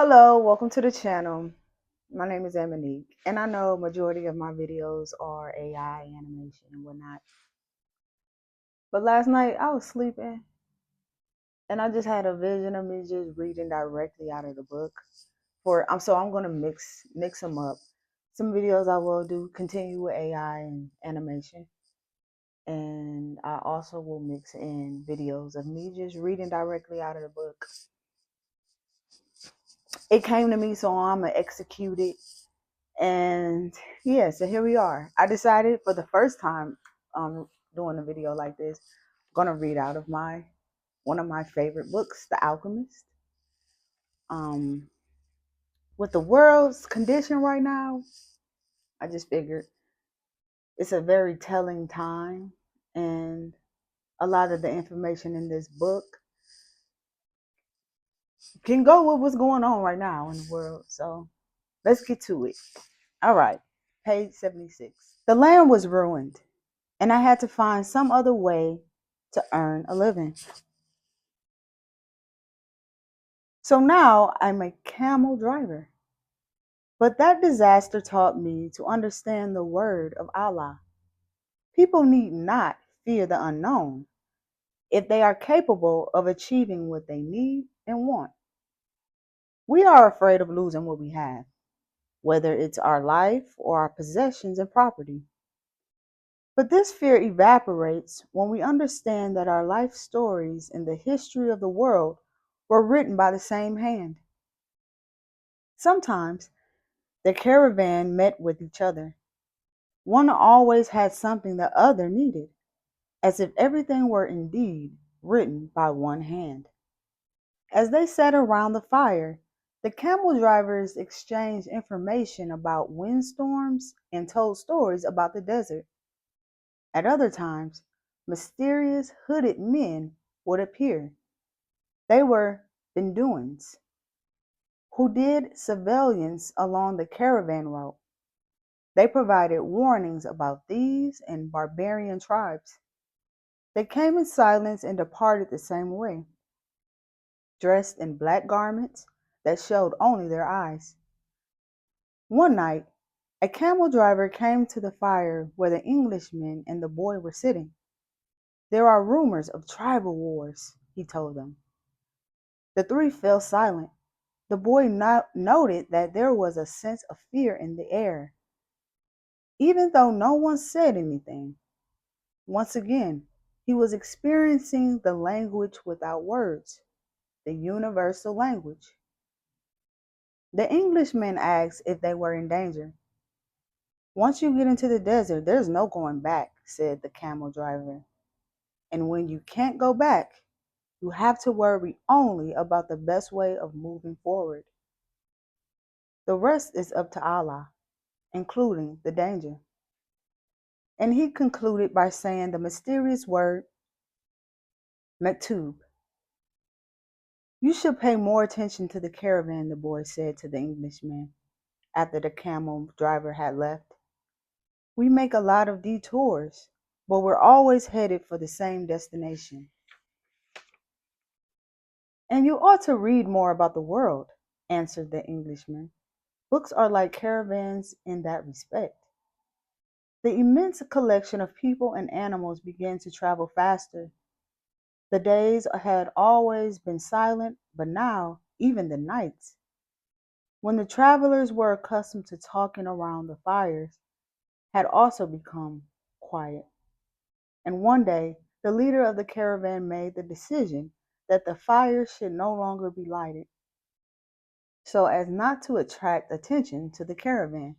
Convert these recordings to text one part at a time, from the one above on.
Hello, welcome to the channel. My name is Eminique, and I know majority of my videos are AI animation and whatnot. But last night I was sleeping, and I just had a vision of me just reading directly out of the book. So I'm gonna mix them up. Some videos I will do continue with AI and animation, and I also will mix in videos of me just reading directly out of the book. It came to me, so I'm gonna execute it. And yeah, so here we are. I decided for the first time doing a video like this, I'm gonna read out of one of my favorite books, The Alchemist. Um, with the world's condition right now, I just figured it's a very telling time, and a lot of the information in this book can go with what's going on right now in the world. So let's get to it. All right, page 76. The land was ruined, and I had to find some other way to earn a living. So now I'm a camel driver. But that disaster taught me to understand the word of Allah. People need not fear the unknown if they are capable of achieving what they need and want. We are afraid of losing what we have, whether it's our life or our possessions and property. But this fear evaporates when we understand that our life stories and the history of the world were written by the same hand. Sometimes the caravan met with each other. One always had something the other needed, as if everything were indeed written by one hand. As they sat around the fire, the camel drivers exchanged information about windstorms and told stories about the desert. At other times, mysterious hooded men would appear. They were Bedouins who did surveillance along the caravan route. They provided warnings about thieves and barbarian tribes. They came in silence and departed the same way, dressed in black garments that showed only their eyes. One night, a camel driver came to the fire where the Englishman and the boy were sitting. There are rumors of tribal wars, he told them. The three fell silent. The boy noted that there was a sense of fear in the air, even though no one said anything. Once again, he was experiencing the language without words, the universal language. The Englishman asked if they were in danger. Once you get into the desert, there's no going back, said the camel driver. And when you can't go back, you have to worry only about the best way of moving forward. The rest is up to Allah, including the danger. And he concluded by saying the mysterious word, Maktub. You should pay more attention to the caravan, the boy said to the Englishman after the camel driver had left. We make a lot of detours, but we're always headed for the same destination. And you ought to read more about the world, answered the Englishman. Books are like caravans in that respect. The immense collection of people and animals began to travel faster. The days had always been silent, but now, even the nights, when the travelers were accustomed to talking around the fires, had also become quiet. And one day, the leader of the caravan made the decision that the fire should no longer be lighted, so as not to attract attention to the caravan.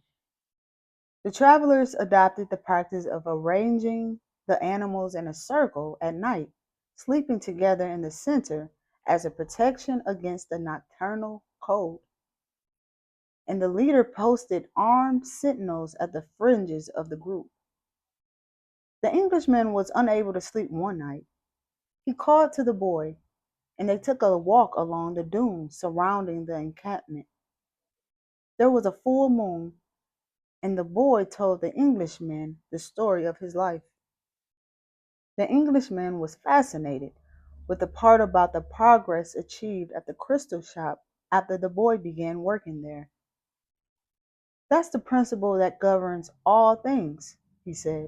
The travelers adopted the practice of arranging the animals in a circle at night, sleeping together in the center as a protection against the nocturnal cold. And the leader posted armed sentinels at the fringes of the group. The Englishman was unable to sleep one night. He called to the boy, and they took a walk along the dunes surrounding the encampment. There was a full moon, and the boy told the Englishman the story of his life. The Englishman was fascinated with the part about the progress achieved at the crystal shop after the boy began working there. That's the principle that governs all things, he said.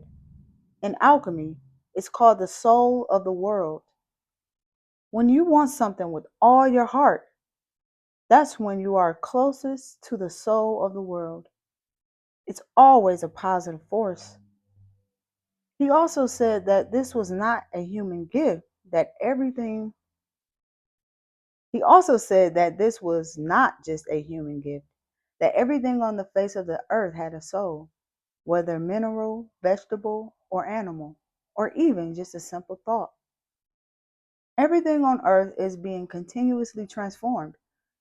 In alchemy, it's called the soul of the world. When you want something with all your heart, that's when you are closest to the soul of the world. It's always a positive force. He also said that this was not a human gift, that everything He also said that this was not just a human gift, that everything on the face of the earth had a soul, whether mineral, vegetable, or animal, or even just a simple thought. Everything on earth is being continuously transformed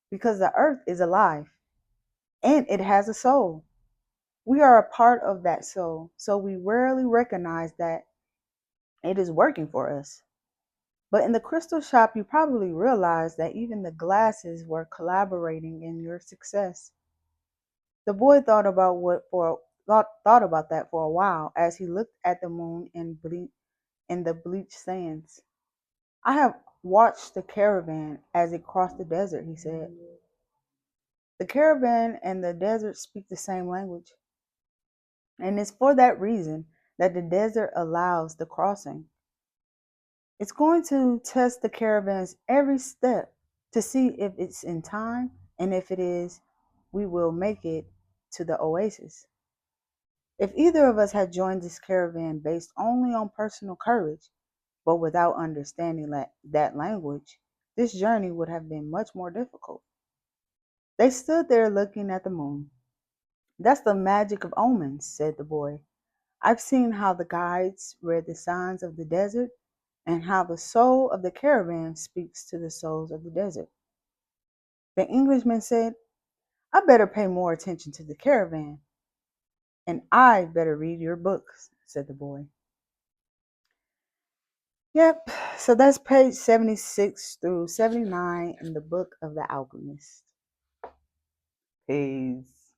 because the earth is alive and it has a soul. We are a part of that soul, so we rarely recognize that it is working for us. But in the crystal shop, you probably realized that even the glasses were collaborating in your success. The boy thought about that for a while as he looked at the moon in the bleached sands. I have watched the caravan as it crossed the desert, he said. The caravan and the desert speak the same language, and it's for that reason that the desert allows the crossing. It's going to test the caravans every step to see if it's in time, and if it is, we will make it to the oasis. If either of us had joined this caravan based only on personal courage, but without understanding that language, this journey would have been much more difficult. They stood there looking at the moon. That's the magic of omens, said the boy. I've seen how the guides read the signs of the desert and how the soul of the caravan speaks to the souls of the desert. The Englishman said, I better pay more attention to the caravan, and I better read your books, said the boy. Yep, so that's page 76 through 79 in the book of the Alchemist. Peace.